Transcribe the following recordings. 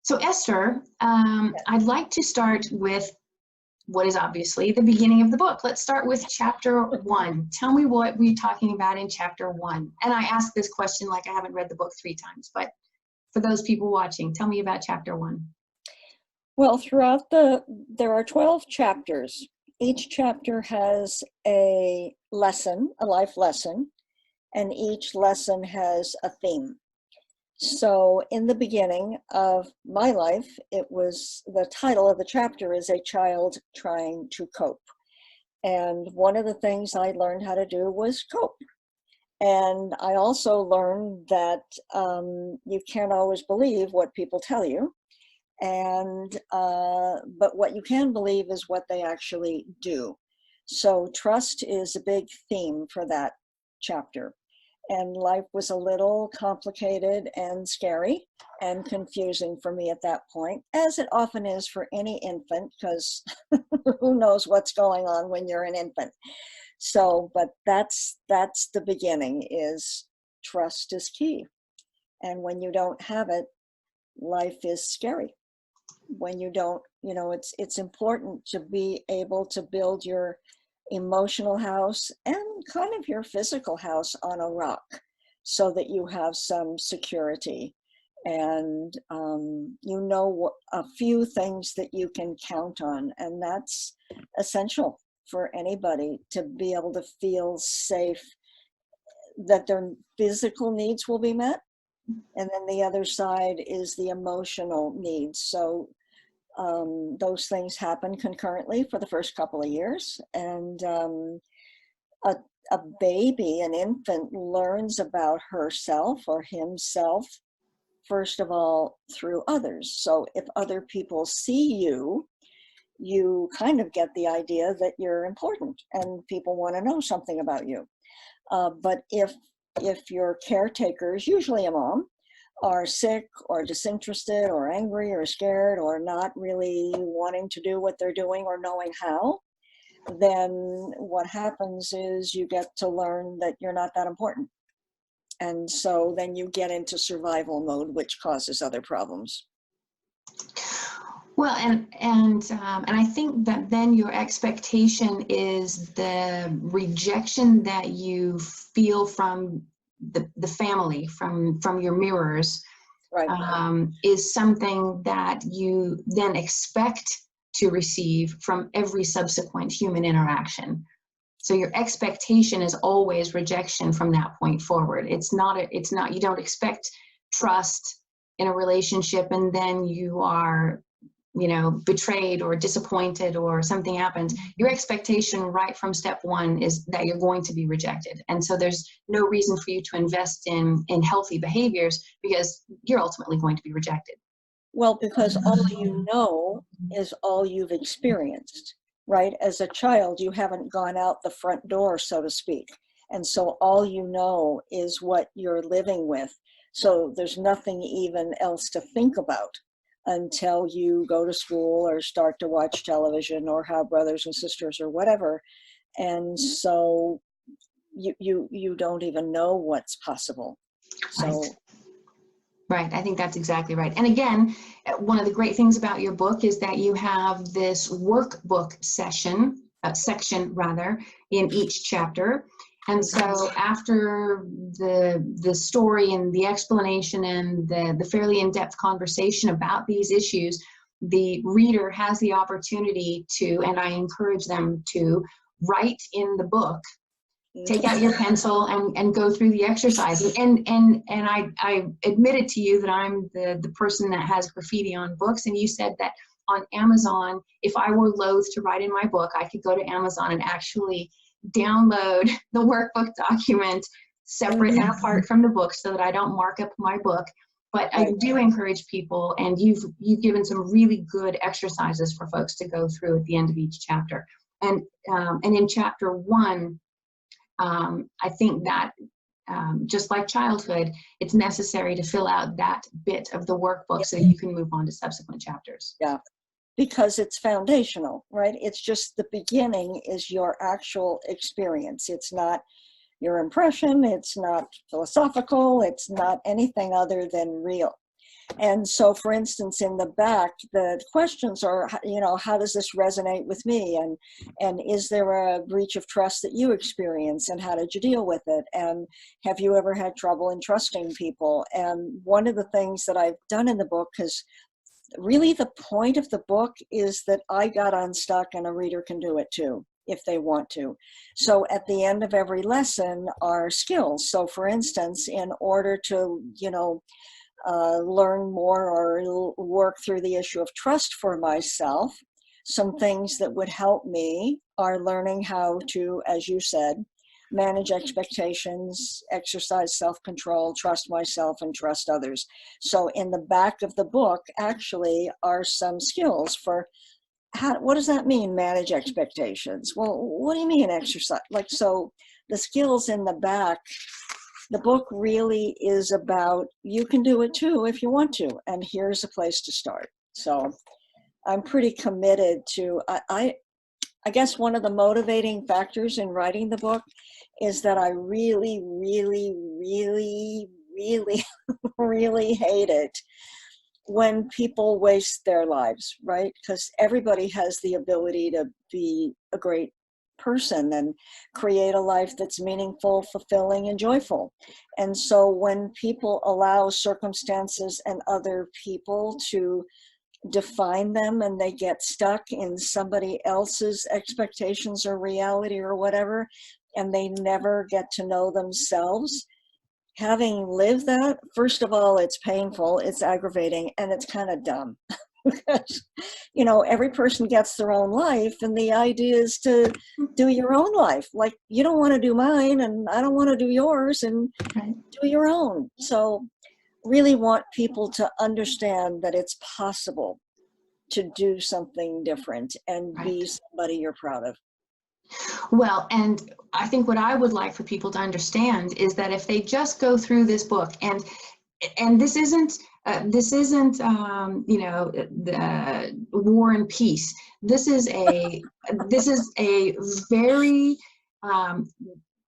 So Esther, I'd like to start with what is obviously the beginning of the book. Let's start with chapter 1. Tell me what we're talking about in chapter 1. And I ask this question like I haven't read the book 3 times, but for those people watching, tell me about chapter 1. Well, there are 12 chapters. Each chapter has a lesson, a life lesson, and each lesson has a theme. So in the beginning of my life, the title of the chapter is A Child Trying to Cope. And one of the things I learned how to do was cope. And I also learned that you can't always believe what people tell you. But what you can believe is what they actually do. So trust is a big theme for that chapter. And life was a little complicated and scary and confusing for me at that point, as it often is for any infant, because who knows what's going on when you're an infant. So, but that's the beginning, is trust is key. And when you don't have it, life is scary. When you don't, it's important to be able to build your emotional house and kind of your physical house on a rock so that you have some security and a few things that you can count on. And that's essential for anybody, to be able to feel safe that their physical needs will be met. And then the other side is the emotional needs. So those things happen concurrently for the first couple of years. And a baby, an infant, learns about herself or himself, first of all, through others. So if other people see you, you kind of get the idea that you're important and people want to know something about you. But if your caretakers, usually a mom, are sick or disinterested or angry or scared or not really wanting to do what they're doing or knowing how, then what happens is you get to learn that you're not that important. And so then you get into survival mode, which causes other problems. Well, and I think that then your expectation is the rejection that you feel from the family, from your mirrors, right. Is something that you then expect to receive from every subsequent human interaction. So your expectation is always rejection from that point forward. It's not, you don't expect trust in a relationship and then you are, betrayed or disappointed or something happens. Your expectation right from step 1 is that you're going to be rejected. And so there's no reason for you to invest in healthy behaviors because you're ultimately going to be rejected. Well, because all you know is all you've experienced, right? As a child, you haven't gone out the front door, so to speak. And so all you know is what you're living with. So there's nothing even else to think about until you go to school or start to watch television or have brothers and sisters or whatever. And so you don't even know what's possible. So Right. I think that's exactly right. And again, one of the great things about your book is that you have this workbook section in each chapter. And so after the story and the explanation and the fairly in-depth conversation about these issues, the reader has the opportunity to, and I encourage them to, write in the book. Take out your pencil and go through the exercise. And I admitted to you that I'm the person that has graffiti on books, and you said that on Amazon, if I were loath to write in my book, I could go to Amazon and actually download the workbook document separate and apart from the book so that I don't mark up my book. But I do encourage people, and you've given some really good exercises for folks to go through at the end of each chapter. And in chapter 1, I think that just like childhood, it's necessary to fill out that bit of the workbook so that you can move on to subsequent chapters. Yeah, because it's foundational, right? It's just the beginning is your actual experience. It's not your impression. It's not philosophical. It's not anything other than real. And so, for instance, in the back, the questions are, how does this resonate with me? And is there a breach of trust that you experience, and how did you deal with it? And have you ever had trouble in trusting people? And one of the things that I've done in the book, because really the point of the book is that I got unstuck, and a reader can do it too if they want to. So at the end of every lesson are skills. So for instance, in order to, learn more or work through the issue of trust for myself, some things that would help me are learning how to, as you said, manage expectations, exercise self-control, trust myself, and trust others. So in the back of the book actually are some skills for what does that mean, manage expectations? Well, what do you mean exercise? So the skills in the back, the book really is about, you can do it too if you want to, and here's a place to start. So I'm pretty committed to, I guess one of the motivating factors in writing the book is that I really, really, really, really, really hate it when people waste their lives, right? Because everybody has the ability to be a great person and create a life that's meaningful, fulfilling, and joyful. And so when people allow circumstances and other people to define them, and they get stuck in somebody else's expectations or reality or whatever, and they never get to know themselves, having lived that, first of all, it's painful, it's aggravating, and it's kind of dumb. Because, every person gets their own life, and the idea is to do your own life. Like, you don't want to do mine, and I don't want to do yours, and do your own. So really want people to understand that it's possible to do something different and be somebody you're proud of. Well, and I think what I would like for people to understand is that if they just go through this book, and this isn't the War and Peace. This is a very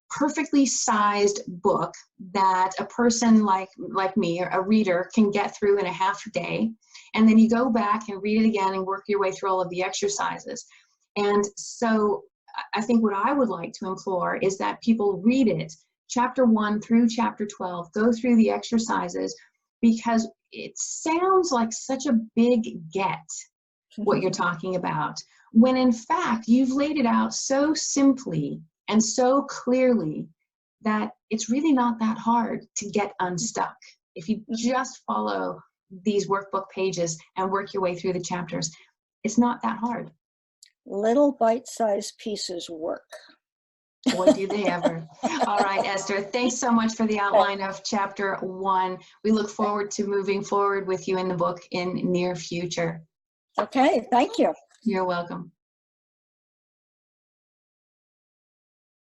perfectly sized book that a person like me, or a reader, can get through in a half a day, and then you go back and read it again and work your way through all of the exercises. And so I think what I would like to implore is that people read it, chapter 1 through chapter 12, go through the exercises, because it sounds like such a big get, what you're talking about, when in fact you've laid it out so simply and so clearly that it's really not that hard to get unstuck. If you just follow these workbook pages and work your way through the chapters, it's not that hard. Little bite-sized pieces work. Boy, do they ever. All right, Esther, thanks so much for the outline of chapter 1. We look forward to moving forward with you in the book in near future. Okay, thank you. You're welcome.